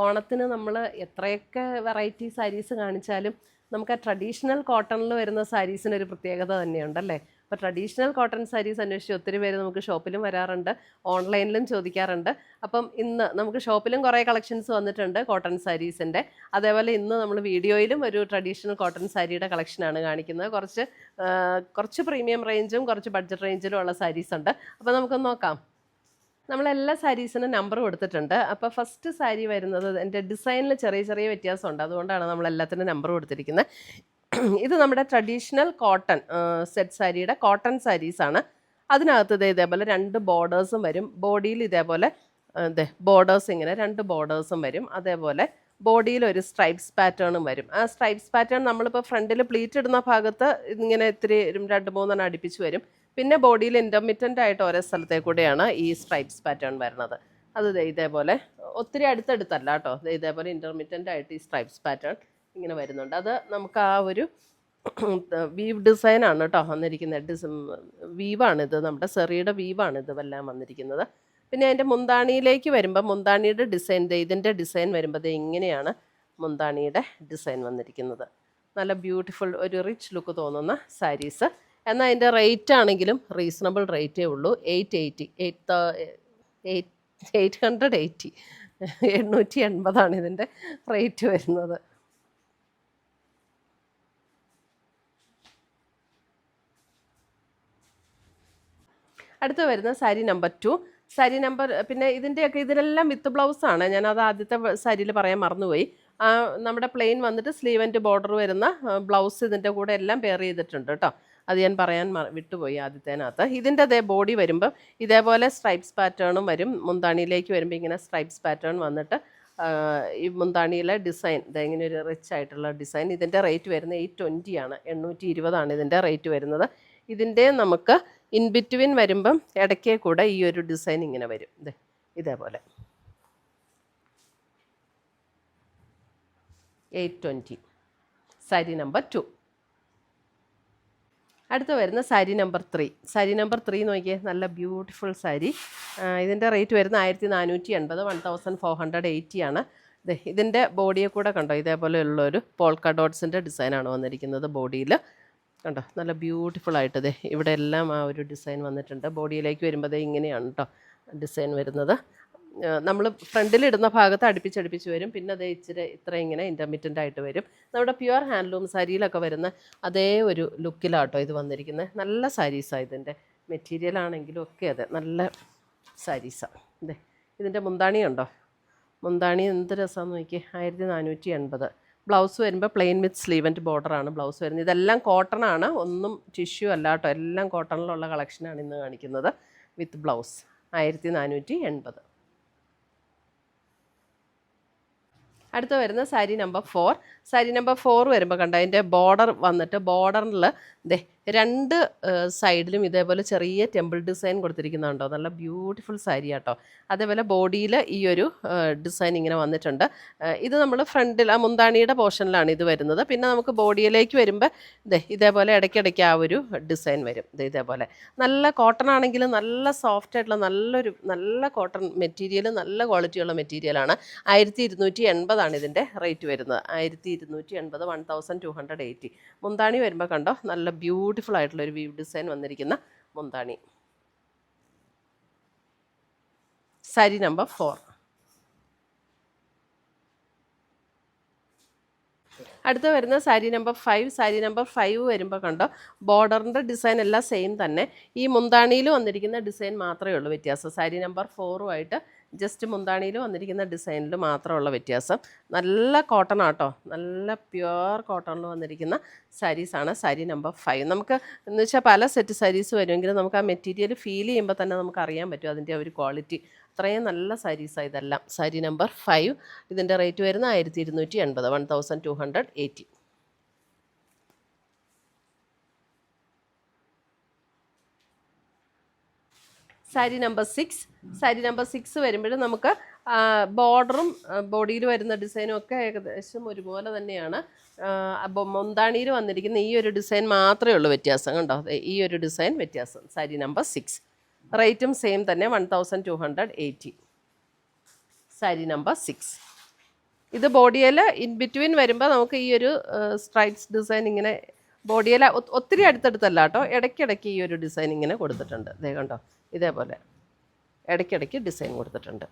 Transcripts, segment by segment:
ഓണത്തിന് നമ്മൾ എത്രയൊക്കെ വെറൈറ്റി സാരീസ് കാണിച്ചാലും നമുക്ക് ആ ട്രഡീഷണൽ കോട്ടണിൽ വരുന്ന സാരീസിനൊരു പ്രത്യേകത തന്നെയുണ്ടല്ലേ. അപ്പോൾ ട്രഡീഷണൽ കോട്ടൺ സാരീസ് അന്വേഷിച്ച് ഒത്തിരി പേര് നമുക്ക് ഷോപ്പിലും വരാറുണ്ട്, ഓൺലൈനിലും ചോദിക്കാറുണ്ട്. അപ്പം ഇന്ന് നമുക്ക് ഷോപ്പിലും കുറേ കളക്ഷൻസ് വന്നിട്ടുണ്ട് കോട്ടൺ സാരീസിൻ്റെ. അതേപോലെ ഇന്ന് നമ്മൾ വീഡിയോയിലും ഒരു ട്രഡീഷണൽ കോട്ടൺ സാരിയുടെ കളക്ഷനാണ് കാണിക്കുന്നത്. കുറച്ച് പ്രീമിയം റേഞ്ചും കുറച്ച് ബഡ്ജറ്റ് റേഞ്ചിലും ഉള്ള സാരീസ് ഉണ്ട്. അപ്പോൾ നമുക്കൊന്ന് നോക്കാം. നമ്മളെല്ലാ സാരീസിനും നമ്പർ കൊടുത്തിട്ടുണ്ട്. അപ്പോൾ ഫസ്റ്റ് സാരി വരുന്നത് എൻ്റെ ഡിസൈനിൽ ചെറിയ ചെറിയ വ്യത്യാസമുണ്ട്, അതുകൊണ്ടാണ് നമ്മളെല്ലാത്തിനും നമ്പർ കൊടുത്തിരിക്കുന്നത്. ഇത് നമ്മുടെ ട്രഡീഷണൽ കോട്ടൺ സെറ്റ് സാരിയുടെ കോട്ടൺ സാരീസാണ്. അതിനകത്ത് ഇതേപോലെ 2 ബോർഡേഴ്സും വരും. ബോഡിയിൽ ഇതേപോലെ ബോർഡേഴ്സ് ഇങ്ങനെ 2 ബോർഡേഴ്സും വരും. അതേപോലെ ബോഡിയിൽ ഒരു സ്ട്രൈപ്സ് പാറ്റേണും വരും. ആ സ്ട്രൈപ്സ് പാറ്റേൺ നമ്മളിപ്പോൾ ഫ്രണ്ടിൽ പ്ലീറ്റ് ഇടുന്ന ഭാഗത്ത് ഇങ്ങനെ ഇത്തിരി 2-3 അടുപ്പിച്ച് വരും. പിന്നെ ബോഡിയിൽ ഇൻ്റർമിറ്റൻ്റ് ആയിട്ട് ഓരോ സ്ഥലത്തേക്കൂടെയാണ് ഈ സ്ട്രൈപ്സ് പാറ്റേൺ വരുന്നത്. അത് ഇതേപോലെ ഒത്തിരി അടുത്തടുത്തല്ല കേട്ടോ, ഇതേപോലെ ഇൻ്റർമിറ്റൻ്റ് ആയിട്ട് ഈ സ്ട്രൈപ്സ് പാറ്റേൺ ഇങ്ങനെ വരുന്നുണ്ട്. അത് നമുക്ക് ആ ഒരു വീവ് ഡിസൈനാണ് കേട്ടോ വന്നിരിക്കുന്നത്. വീവാണിത്, നമ്മുടെ സെറിയുടെ വീവാണിത് എല്ലാം വന്നിരിക്കുന്നത്. പിന്നെ അതിൻ്റെ മുന്താണിയിലേക്ക് വരുമ്പോൾ മുന്താണിയുടെ ഡിസൈൻ, ഇതിൻ്റെ ഡിസൈൻ വരുമ്പോൾ ഇങ്ങനെയാണ് മുന്താണിയുടെ ഡിസൈൻ വന്നിരിക്കുന്നത്. നല്ല ബ്യൂട്ടിഫുൾ ഒരു റിച്ച് ലുക്ക് തോന്നുന്ന സാരീസ്. എന്നാൽ അതിൻ്റെ റേറ്റ് ആണെങ്കിലും റീസണബിൾ റേറ്റേ ഉള്ളൂ. 880 ഇതിൻ്റെ റേറ്റ് വരുന്നത്. അടുത്ത് വരുന്ന സാരി നമ്പർ 2. സാരി നമ്പർ പിന്നെ ഇതിനെല്ലാം വിത്ത് ബ്ലൗസാണ്. ഞാനത് ആദ്യത്തെ സാരിയിൽ പറയാൻ മറന്നുപോയി. നമ്മുടെ പ്ലെയിൻ വന്നിട്ട് സ്ലീവ് ആൻഡ് ബോർഡർ വരുന്ന ബ്ലൗസ് ഇതിൻ്റെ കൂടെ എല്ലാം പെയർ ചെയ്തിട്ടുണ്ട് കേട്ടോ. അത് ഞാൻ പറയാൻ വിട്ടുപോയി ആദ്യത്തേനകത്ത്. ഇതിൻ്റെ ബോഡി വരുമ്പം ഇതേപോലെ സ്ട്രൈപ്സ് പാറ്റേണും വരും. മുന്താണിയിലേക്ക് വരുമ്പോൾ ഇങ്ങനെ സ്ട്രൈപ്സ് പാറ്റേൺ വന്നിട്ട് ഈ മുന്താണിയിലെ ഡിസൈൻ ഇങ്ങനെ ഒരു റിച്ച് ആയിട്ടുള്ള ഡിസൈൻ. ഇതിൻ്റെ റേറ്റ് വരുന്നത് 820 ആണ്. 820 ഇതിൻ്റെ റേറ്റ് വരുന്നത്. ഇതിൻ്റെ നമുക്ക് ഇൻ ബിറ്റ്വീൻ വരുമ്പം ഇടയ്ക്കേ കൂടെ ഈ ഒരു ഡിസൈൻ ഇങ്ങനെ വരും. ഇതേപോലെ 820 സാരി നമ്പർ 2. അടുത്ത് വരുന്ന സാരി നമ്പർ 3. സാരി നമ്പർ 3 നോക്കിയേ, നല്ല ബ്യൂട്ടിഫുൾ സാരി. ഇതിൻ്റെ റേറ്റ് വരുന്നത് 1480, 1480 ആണ്. ഇതിൻ്റെ ബോഡിയെ കൂടെ കണ്ടോ, ഇതേപോലെ ഉള്ളൊരു പോൾക്ക ഡോട്ട്സിൻ്റെ ഡിസൈനാണ് വന്നിരിക്കുന്നത് ബോഡിയിൽ. കണ്ടോ, നല്ല ബ്യൂട്ടിഫുൾ ആയിട്ട് ഇവിടെ എല്ലാം ആ ഒരു ഡിസൈൻ വന്നിട്ടുണ്ട്. ബോഡിയിലേക്ക് വരുമ്പോൾ ഇങ്ങനെയാണ് കേട്ടോ ഡിസൈൻ വരുന്നത്. നമ്മൾ ഫ്രണ്ടിലിടുന്ന ഭാഗത്ത് അടുപ്പിച്ചടുപ്പിച്ച് വരും. പിന്നെ ഇത്ര ഇങ്ങനെ ഇൻ്റർമിറ്റൻ്റ് ആയിട്ട് വരും. നമ്മുടെ പ്യുവർ ഹാൻഡ്ലൂം സാരിയിലൊക്കെ വരുന്ന അതേ ഒരു ലുക്കിലാട്ടോ ഇത് വന്നിരിക്കുന്നത്. നല്ല സാരീസാണ്. ഇതിൻ്റെ മെറ്റീരിയൽ ആണെങ്കിലും ഒക്കെ അതെ നല്ല സാരീസാണ്. ഇതിൻ്റെ മുന്താണി ഉണ്ടോ, മുന്താണി എന്ത് രസമാണെന്ന് നോക്കി. 1480. ബ്ലൗസ് വരുമ്പോൾ പ്ലെയിൻ വിത്ത് സ്ലീവ് ആൻഡ് ബോർഡറാണ് ബ്ലൗസ് വരുന്നത്. ഇതെല്ലാം കോട്ടണാണ്, ഒന്നും ടിഷ്യൂ അല്ല കേട്ടോ. എല്ലാം കോട്ടണിലുള്ള കളക്ഷനാണ് ഇന്ന് കാണിക്കുന്നത്. With blouse 1480. അടുത്ത് വരുന്ന സാരി നമ്പർ 4. സാരി നമ്പർ 4 വരുമ്പോൾ കണ്ടോ, അതിൻ്റെ ബോർഡർ വന്നിട്ട് ബോർഡറിൽ 2 സൈഡിലും ഇതേപോലെ ചെറിയ ടെമ്പിൾ ഡിസൈൻ കൊടുത്തിരിക്കുന്നുണ്ടോ. നല്ല ബ്യൂട്ടിഫുൾ സാരി ആട്ടോ. അതേപോലെ ബോഡിയിൽ ഈ ഒരു ഡിസൈൻ ഇങ്ങനെ വന്നിട്ടുണ്ട്. ഇത് നമ്മൾ ഫ്രണ്ടിൽ ആ മുന്താണിയുടെ പോർഷനിലാണ് ഇത് വരുന്നത്. പിന്നെ നമുക്ക് ബോഡിയിലേക്ക് വരുമ്പോൾ ഇതേപോലെ ഇടയ്ക്കിടയ്ക്ക് ആ ഒരു ഡിസൈൻ വരും. ഇതേപോലെ നല്ല കോട്ടൺ ആണെങ്കിലും നല്ല സോഫ്റ്റ് ആയിട്ടുള്ള നല്ല കോട്ടൺ മെറ്റീരിയൽ, നല്ല ക്വാളിറ്റിയുള്ള മെറ്റീരിയലാണ്. 1280 ഇതിൻ്റെ റേറ്റ് വരുന്നത്. 1280, 1280. മുന്താണി വരുമ്പോൾ കണ്ടോ, നല്ല ബ്യൂട്ടിഫുൾ ആയിട്ടുള്ളൊരു വീവ് ഡിസൈൻ വന്നിരിക്കുന്ന മുന്താണി. സാരി നമ്പർ 4. അടുത്ത് വരുന്ന സാരി നമ്പർ 5. സാരി നമ്പർ 5 വരുമ്പോൾ കണ്ടോ, ബോർഡറിൻ്റെ ഡിസൈൻ എല്ലാം സെയിം തന്നെ. ഈ മുന്താണിയിൽ വന്നിരിക്കുന്ന ഡിസൈൻ മാത്രമേ ഉള്ളൂ വ്യത്യാസം. സാരി നമ്പർ 4 ജസ്റ്റ് മുന്താണിയിൽ വന്നിരിക്കുന്ന ഡിസൈനിൽ മാത്രമുള്ള വ്യത്യാസം. നല്ല കോട്ടൺ ആട്ടോ, നല്ല പ്യുവർ കോട്ടണിൽ വന്നിരിക്കുന്ന സാരീസാണ് സാരി നമ്പർ 5. നമുക്ക് എന്ന് വെച്ചാൽ പല സെറ്റ് സാരീസ് വരുമെങ്കിലും നമുക്ക് ആ മെറ്റീരിയൽ ഫീൽ ചെയ്യുമ്പോൾ തന്നെ നമുക്ക് അറിയാൻ പറ്റും അതിൻ്റെ ഒരു ക്വാളിറ്റി. അത്രയും നല്ല സാരീസാണ് ഇതെല്ലാം. സാരി നമ്പർ 5. ഇതിൻ്റെ റേറ്റ് വരുന്നത് 1280, 1280. സാരി നമ്പർ 6. സാരി നമ്പർ 6 വരുമ്പോൾ നമുക്ക് ബോർഡറും ബോഡിയിൽ വരുന്ന ഡിസൈനും ഒക്കെ ഏകദേശം ഒരുപോലെ തന്നെയാണ്. മുന്താണിയിൽ വന്നിരിക്കുന്ന ഈ ഒരു ഡിസൈൻ മാത്രമേ ഉള്ളൂ വ്യത്യാസം. കണ്ടോ, ഈ ഒരു ഡിസൈൻ വ്യത്യാസം. സാരി നമ്പർ 6. റേറ്റും സെയിം തന്നെ, 1280. സാരി നമ്പർ 6. ഇത് ബോഡിയിൽ ഇൻ ബിറ്റ്വീൻ വരുമ്പോൾ നമുക്ക് ഈ ഒരു സ്ട്രൈപ്സ് ഡിസൈൻ ഇങ്ങനെ ബോഡിയിൽ ഒത്തിരി അടുത്തടുത്തല്ല കേട്ടോ, ഇടയ്ക്കിടയ്ക്ക് ഈ ഒരു ഡിസൈൻ ഇങ്ങനെ കൊടുത്തിട്ടുണ്ട്. ഇതേ കണ്ടോ, ഇതേപോലെ ഇടയ്ക്കിടയ്ക്ക് ഡിസൈൻ കൊടുത്തിട്ടുണ്ട്.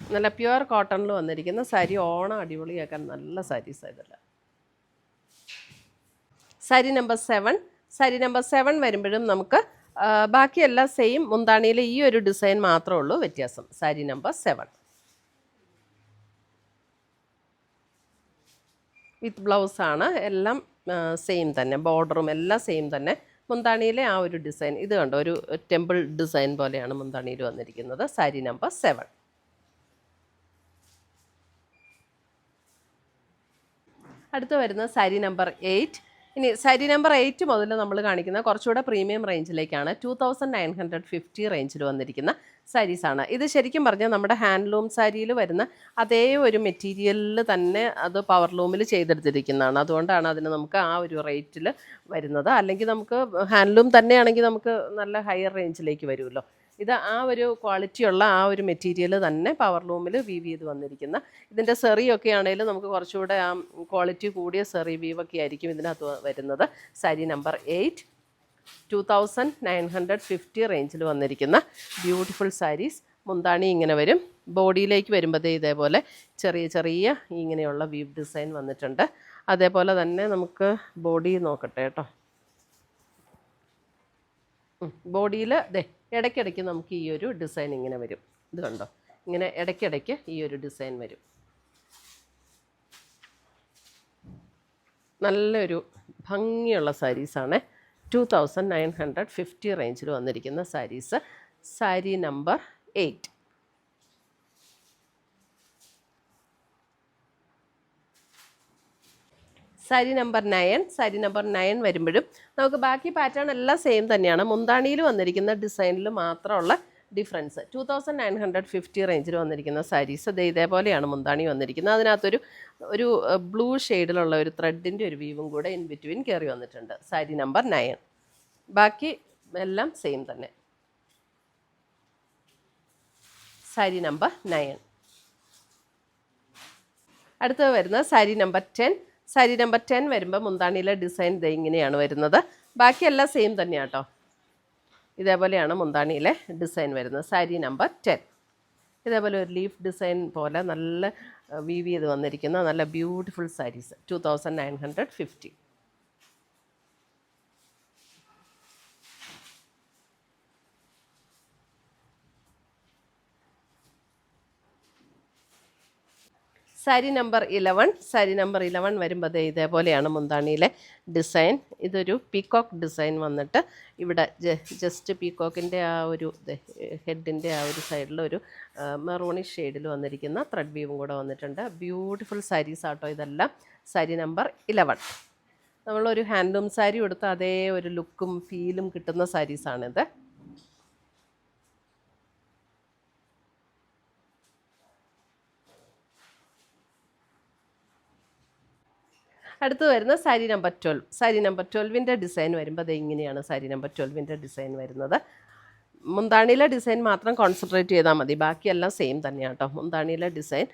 നല്ല പ്യുവർ കോട്ടണിൽ വന്നിരിക്കുന്ന സാരി, ഓണം അടിപൊളിയാക്കാൻ നല്ല സാരീസാണ് ഇതെല്ലാം. സാരി നമ്പർ 7. സാരി നമ്പർ 7 വരുമ്പോഴും നമുക്ക് ബാക്കിയെല്ലാം സെയിം, മുന്താണിയിൽ ഈ ഒരു ഡിസൈൻ മാത്രമേ ഉള്ളൂ വ്യത്യാസം. സാരി നമ്പർ 7 വിത്ത് ബ്ലൗസാണ്, എല്ലാം സെയിം തന്നെ, ബോർഡറും എല്ലാം സെയിം തന്നെ. മുന്താണിയിലെ ആ ഒരു ഡിസൈൻ ഇത് കണ്ടോ, ഒരു ടെമ്പിൾ ഡിസൈൻ പോലെയാണ് മുന്താണിയിൽ വന്നിരിക്കുന്നത്. സാരി നമ്പർ 7. അടുത്ത് വരുന്ന സാരി നമ്പർ 8. ഇനി സാരി നമ്പർ 8 മുതൽ നമ്മൾ കാണിക്കുന്ന കുറച്ചുകൂടെ പ്രീമിയം റേഞ്ചിലേക്കാണ്. 2950 റേഞ്ചിൽ വന്നിരിക്കുന്ന സാരീസാണ്. ഇത് ശരിക്കും പറഞ്ഞാൽ നമ്മുടെ ഹാൻഡ്ലൂം സാരിയിൽ വരുന്ന അതേ ഒരു മെറ്റീരിയലിൽ തന്നെ അത് പവർലൂമിൽ ചെയ്തെടുത്തിരിക്കുന്നതാണ്. അതുകൊണ്ടാണ് അതിന് നമുക്ക് ആ ഒരു റേറ്റിൽ വരുന്നത്. അല്ലെങ്കിൽ നമുക്ക് ഹാൻഡ്ലൂം തന്നെയാണെങ്കിൽ നമുക്ക് നല്ല ഹയർ റേഞ്ചിലേക്ക് വരുമല്ലോ. ഇത് ആ ഒരു ക്വാളിറ്റിയുള്ള ആ ഒരു മെറ്റീരിയൽ തന്നെ പവർലൂമിൽ വീവ് ചെയ്ത് വന്നിരിക്കുന്ന. ഇതിൻ്റെ സെറിയൊക്കെ ആണെങ്കിലും നമുക്ക് കുറച്ചുകൂടെ ആ ക്വാളിറ്റി കൂടിയ സെറി വീവൊക്കെ ആയിരിക്കും ഇതിനകത്ത് വരുന്നത്. സാരി നമ്പർ 8, 2950 റേഞ്ചിൽ വന്നിരിക്കുന്ന ബ്യൂട്ടിഫുൾ സാരീസ്. മുന്താണി ഇങ്ങനെ വരും, ബോഡിയിലേക്ക് വരുമ്പോഴത്തേ ഇതേപോലെ ചെറിയ ചെറിയ ഇങ്ങനെയുള്ള വീവ് ഡിസൈൻ വന്നിട്ടുണ്ട്. അതേപോലെ തന്നെ നമുക്ക് ബോഡി നോക്കട്ടെ കേട്ടോ. ബോഡിയിൽ ഇടയ്ക്കിടയ്ക്ക് നമുക്ക് ഈ ഒരു ഡിസൈൻ ഇങ്ങനെ വരും. ഇത് കണ്ടോ, ഇങ്ങനെ ഇടയ്ക്കിടയ്ക്ക് ഈ ഒരു ഡിസൈൻ വരും. നല്ലൊരു ഭംഗിയുള്ള സാരീസാണ്. 2950 റേഞ്ചിൽ വന്നിരിക്കുന്ന saris. Sari number 8. Sari number 9. Sari number 9 വരുമ്പോഴും നമുക്ക് ബാക്കി പാറ്റേൺ എല്ലാം സെയിം തന്നെയാണ്. മുന്താണിയിൽ വന്നിരിക്കുന്ന ഡിസൈനിൽ മാത്രമുള്ള ഡിഫറൻസ്. 2950 റേഞ്ചിൽ വന്നിരിക്കുന്ന സാരീസ് ഇതേപോലെയാണ് മുന്താണി വന്നിരിക്കുന്നത്. അതിനകത്തൊരു ബ്ലൂ ഷെയ്ഡിലുള്ള ഒരു ത്രെഡിൻ്റെ ഒരു വീവും കൂടെ ഇൻ ബിറ്റ്വീൻ കയറി വന്നിട്ടുണ്ട്. സാരി നമ്പർ 9. ബാക്കി എല്ലാം സെയിം തന്നെ. സാരി നമ്പർ 9. അടുത്തത് വരുന്നത് സാരി നമ്പർ 10. സാരി നമ്പർ 10 വരുമ്പോൾ മുന്താണിയിലെ ഡിസൈൻ ഇങ്ങനെയാണ് വരുന്നത്. ബാക്കിയെല്ലാം സെയിം തന്നെയാണ് കേട്ടോ. ഇതേപോലെയാണ് മുന്താണിയിലെ ഡിസൈൻ വരുന്നത്. സാരി നമ്പർ 10. ഇതേപോലെ ഒരു ലീഫ് ഡിസൈൻ പോലെ നല്ല വീവ് ചെയ്ത് വന്നിരിക്കുന്ന നല്ല beautiful saris. 2950. Sari number 11. Sari number 11 വരുമ്പോൾ ഇതേപോലെയാണ് മുന്താണിയിലെ ഡിസൈൻ. ഇതൊരു പീക്കോക്ക് ഡിസൈൻ വന്നിട്ട് ഇവിടെ ജസ്റ്റ് പീക്കോക്കിൻ്റെ ആ ഒരു ഹെഡിൻ്റെ ആ ഒരു സൈഡിൽ ഒരു മെറൂണിഷ് ഷെയ്ഡിൽ വന്നിരിക്കുന്ന ത്രെഡ് വീവും കൂടെ വന്നിട്ടുണ്ട്. ബ്യൂട്ടിഫുൾ സാരീസ് ആട്ടോ ഇതെല്ലാം. സാരി നമ്പർ 11. നമ്മളൊരു ഹാൻഡ്ലൂം സാരി കൊടുത്ത അതേ ഒരു ലുക്കും ഫീലും കിട്ടുന്ന സാരീസാണിത്. അടുത്ത് വരുന്ന സാരി നമ്പർ 12. സാരി നമ്പർ 12ൻ്റെ ഡിസൈൻ വരുമ്പോൾ അത് ഇങ്ങനെയാണ് സാരി നമ്പർ 12ൻ്റെ ഡിസൈൻ വരുന്നത്. മുന്താണിയിലെ ഡിസൈൻ മാത്രം കോൺസെൻട്രേറ്റ് ചെയ്താൽ മതി, ബാക്കിയെല്ലാം സെയിം തന്നെയാണ് കേട്ടോ. മുന്താണിയിലെ ഡിസൈൻ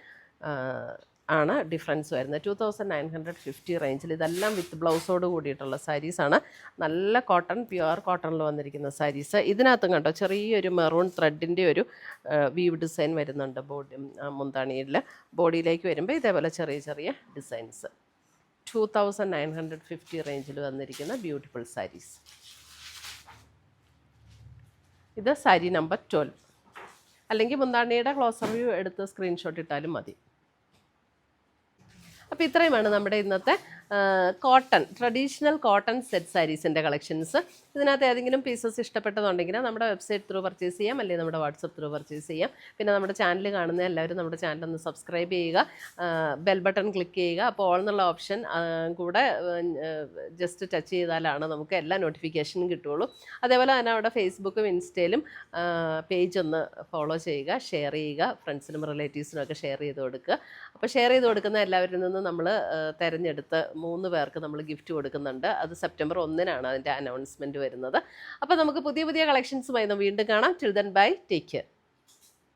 ആണ് ഡിഫറൻസ് വരുന്നത്. 2950 റേഞ്ചിൽ ഇതെല്ലാം വിത്ത് ബ്ലൗസോട് കൂടിയിട്ടുള്ള സാരീസാണ്. നല്ല കോട്ടൺ, പ്യുവർ കോട്ടണിൽ വന്നിരിക്കുന്ന സാരീസ്. ഇതിനകത്തും കണ്ടോ ചെറിയൊരു മെറൂൺ ത്രെഡിൻ്റെ ഒരു വീവ് ഡിസൈൻ വരുന്നുണ്ട് മുന്താണിയിൽ. ബോഡിയിലേക്ക് വരുമ്പോൾ ഇതേപോലെ ചെറിയ ചെറിയ ഡിസൈൻസ്. 2950 റേഞ്ചിൽ വന്നിരിക്കുന്ന ബ്യൂട്ടിഫുൾ സാരീസ്. ഇത് സാരി നമ്പർ 12. അല്ലെങ്കിൽ മുന്താണിയുടെ ക്ലോസർ വ്യൂ എടുത്ത് സ്ക്രീൻഷോട്ട് ഇട്ടാലും മതി. അപ്പോൾ ഇത്രയുമാണ് നമ്മുടെ ഇന്നത്തെ കോട്ടൺ, ട്രഡീഷണൽ കോട്ടൺ സെറ്റ് സാരീസിൻ്റെ കളക്ഷൻസ്. ഇതിനകത്ത് ഏതെങ്കിലും പീസസ് ഇഷ്ടപ്പെട്ടതുണ്ടെങ്കിൽ നമ്മുടെ വെബ്സൈറ്റ് ത്രൂ പർച്ചേസ് ചെയ്യാം, അല്ലെങ്കിൽ നമ്മുടെ വാട്സപ്പ് ത്രൂ പർച്ചേസ് ചെയ്യാം. പിന്നെ നമ്മുടെ ചാനൽ കാണുന്ന എല്ലാവരും നമ്മുടെ ചാനൽ ഒന്ന് സബ്സ്ക്രൈബ് ചെയ്യുക, ബെൽ ബട്ടൺ ക്ലിക്ക് ചെയ്യുക. അപ്പോൾ ഓൾ എന്നുള്ള ഓപ്ഷൻ കൂടെ ജസ്റ്റ് ടച്ച് ചെയ്താലാണ് നമുക്ക് എല്ലാ നോട്ടിഫിക്കേഷനും കിട്ടുകയുള്ളൂ. അതേപോലെ തന്നെ അവിടെ ഫേസ്ബുക്കും ഇൻസ്റ്റയിലും പേജ് ഒന്ന് ഫോളോ ചെയ്യുക, ഷെയർ ചെയ്യുക, ഫ്രണ്ട്സിനും റിലേറ്റീവ്സിനും ഒക്കെ ഷെയർ ചെയ്ത് കൊടുക്കുക. അപ്പോൾ ഷെയർ ചെയ്ത് കൊടുക്കുന്ന എല്ലാവരിൽ നിന്നും നമ്മൾ തിരഞ്ഞെടുത്ത് 3 പേർക്ക് നമ്മൾ ഗിഫ്റ്റ് കൊടുക്കുന്നുണ്ട്. അത് സെപ്റ്റംബർ 1-നാണ് അതിൻ്റെ അനൗൺസ്മെൻറ്റ് വരുന്നത്. അപ്പോൾ നമുക്ക് പുതിയ പുതിയ കളക്ഷൻസുമായി വീണ്ടും കാണാം. Till then bye, take care.